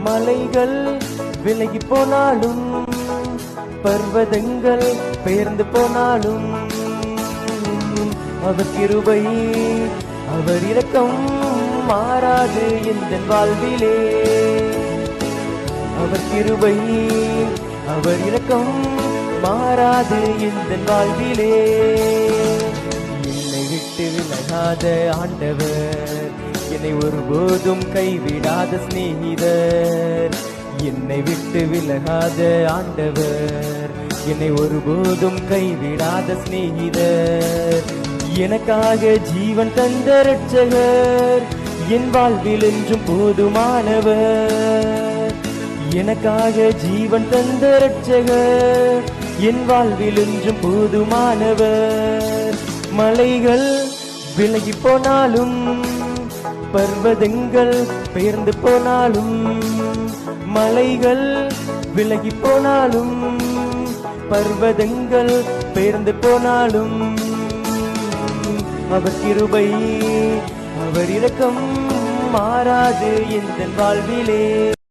மலைகள் விலகி போனாலும் பர்வதங்கள் பெயர்ந்து போனாலும் அவர் கிருபை அவர் இரக்கம் மாறாது எந்த வாழ்விலே. அவர் கிருபை அவர் இரக்கம் மாறாது எந்த வாழ்விலே. என்னை விட்டு விலகாத ஆண்டவர், என்னை ஒருபோதும் கைவிடாத சிநேகிதர். என்னை விட்டு விலகாத ஆண்டவர், என்னை ஒருபோதும் கைவிடாத சிநேகிதர். எனக்காக ஜீவன் தந்த இரட்சகர், என் வாழ்வில் என்றும் போதுமானவர். எனக்காக ஜீவன் தந்த இரட்சகர், என் வாழ்வில் என்றும் போதுமானவர். மலைகள் விலகி போனாலும் பர்வதங்கள் பெயர்ந்து போனாலும், மலைகள் விலகி போனாலும் பர்வதங்கள் பெயர்ந்து போனாலும், அவர் கிருபை அவர் இரக்கம் மாறாது எந்த வாழ்விலே.